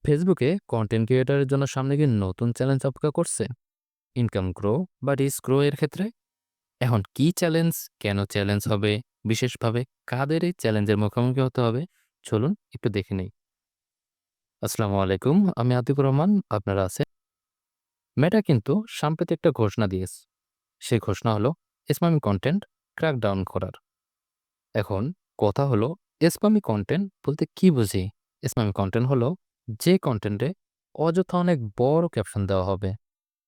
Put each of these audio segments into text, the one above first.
ফেসবুকে কন্টেন্ট ক্রিয়েটরের জন্য সামনে কি নতুন চ্যালেঞ্জ অপেক্ষা করছে? ইনকাম গ্রো বা রিস্ক গ্রো এর ক্ষেত্রে এখন কি চ্যালেঞ্জ, কেন চ্যালেঞ্জ হবে, বিশেষভাবে কাদের এই চ্যালেঞ্জের মুখোমুখি হতে হবে? চলুন একটু দেখে নেই। আসসালামু আলাইকুম, আমি আতিকুর রহমান। আপনারা আছেন? মেটা কিন্তু সাম্প্রতিক একটা ঘোষণা দিয়েছে। সেই ঘোষণা হলো স্প্যামি কন্টেন্ট ক্র্যাকডাউন করার। এখন কথা হলো, স্প্যামি কন্টেন্ট বলতে কি বুঝি? স্প্যামি কন্টেন্ট হলো যে কন্টেন্টে অযথা অনেক বড় ক্যাপশন দেওয়া হবে।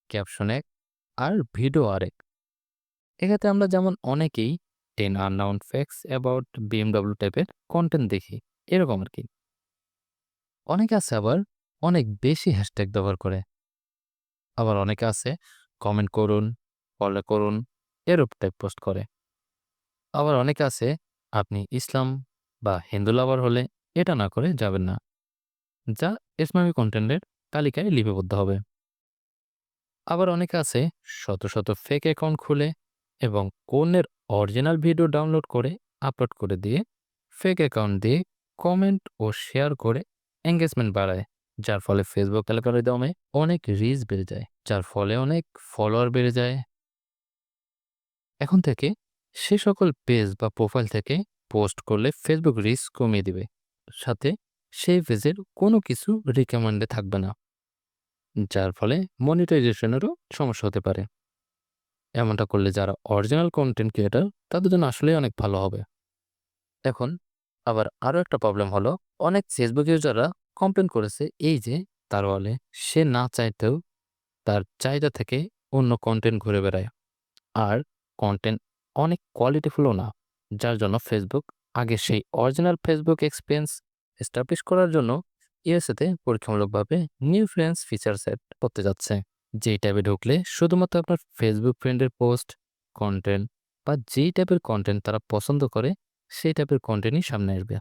ক্যাপশন এক আর ভিডিও আরেক। এক্ষেত্রে আমরা যেমন অনেকেই 10 আননাউন ফ্যাক্টস অ্যাবাউট BMW টাইপের কন্টেন্ট দেখি, এরকম আর কি। অনেকে আছে আবার অনেক বেশি হ্যাশট্যাগ ব্যবহার করে। আবার অনেকে আছে কমেন্ট করুন, ফলো করুন, এরূপ টাইপ পোস্ট করে। আবার অনেকে আছে আপনি ইসলাম বা হিন্দু লাভার হলে এটা না করে যাবেন না, যা ইসলামী কন্টেন্টের তালিকায় লিপিবদ্ধ হবে। আবার অনেকে আছে শত শত ফেক অ্যাকাউন্ট খুলে এবং অন্যের অরিজিনাল ভিডিও ডাউনলোড করে আপলোড করে দিয়ে ফেক অ্যাকাউন্ট দিয়ে কমেন্ট ও শেয়ার করে এঙ্গেজমেন্ট বাড়ায়, যার ফলে ফেসবুক অ্যালগরিদমে অনেক রিচ বেড়ে যায়, যার ফলে অনেক ফলোয়ার বেড়ে যায়। এখন থেকে সে সকল পেজ বা প্রোফাইল থেকে পোস্ট করলে ফেসবুক রিচ কমিয়ে দিবে, সাথে সেই পেজের কোনো কিছু রিকমেন্ডে থাকবে না, যার ফলে মনিটাইজেশনেরও সমস্যা হতে পারে। এমনটা করলে যারা অরিজিনাল কন্টেন্ট ক্রিয়েটর তাদের জন্য আসলেই অনেক ভালো হবে। এখন আবার আরো একটা প্রবলেম হলো, অনেক ফেসবুক ইউজাররা কমপ্লেন করেছে এই যে তার বলে সে না চাইতেও তার চাহিদা থেকে অন্য কন্টেন্ট ঘুরে বেড়ায়, আর কন্টেন্ট অনেক কোয়ালিটিফুলও না, যার জন্য ফেসবুক আগে সেই অরিজিনাল ফেসবুক এক্সপিরিয়েন্স এস্টাবলিশ করার জন্য ইউএসএতে পরীক্ষামূলকভাবে নিউ ফ্রেন্ডস ফিচার সেট করতে যাচ্ছে। যেই ট্যাবে ঢুকলে শুধুমাত্র আপনার ফেসবুক ফ্রেন্ডের পোস্ট, কন্টেন্ট বা যেই টাইপের কন্টেন্ট তারা পছন্দ করে সেই টাইপের কন্টেন্টই সামনে আসবে।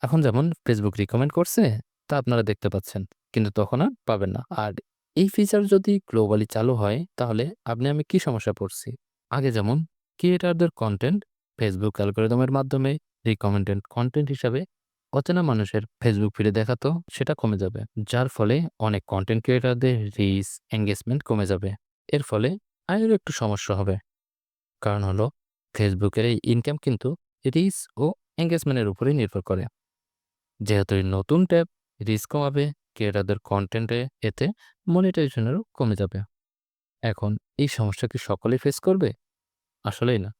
এখন যেমন ফেসবুক রিকমেন্ড করছে তা আপনারা দেখতে পাচ্ছেন, কিন্তু তখন আর পাবেন না। আর এই ফিচার যদি গ্লোবালি চালু হয় তাহলে আপনি আমি কি সমস্যা পড়ছি? আগে যেমন ক্রিয়েটরদের কন্টেন্ট ফেসবুক অ্যালগরিদমের মাধ্যমে রিকমেন্ডেড কন্টেন্ট হিসাবে অচেনা মানুষের ফেসবুক ফিডে দেখাতো, সেটা কমে যাবে, যার ফলে অনেক কন্টেন্ট ক্রিয়েটরদের রিচ এঙ্গেজমেন্ট কমে যাবে। এর ফলে আয়েরও একটু সমস্যা হবে। কারণ হলো ফেসবুকের এই ইনকাম কিন্তু রিচ ও এঙ্গেজমেন্টের উপরেই নির্ভর করে। যেহেতু এই নতুন ট্যাব রিচ কমাবে ক্রিয়েটরদের কন্টেন্টে, এতে মনিটাইজেশনেরও কমে যাবে। এখন এই সমস্যা কি সকলেই ফেস করবে? আসলেই না।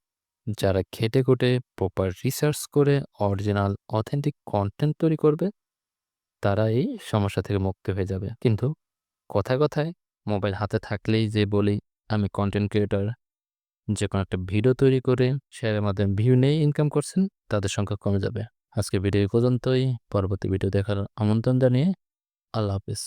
যারা খেটে খুঁটে প্রপার রিসার্চ করে অরিজিনাল অথেন্টিক কন্টেন্ট তৈরি করবে তারা এই সমস্যা থেকে মুক্তি হয়ে যাবে। কিন্তু কথায় কথায় মোবাইল হাতে থাকলেই যে বলি আমি কন্টেন্ট ক্রিয়েটর, যে কোনো একটা ভিডিও তৈরি করে শেয়ারের মাধ্যমে ভিউ নিয়ে ইনকাম করছেন, তাদের সংখ্যা কমে যাবে। আজকে ভিডিও এই পর্যন্তই। পরবর্তী ভিডিও দেখার আমন্ত্রণ জানিয়ে আল্লাহ হাফেজ।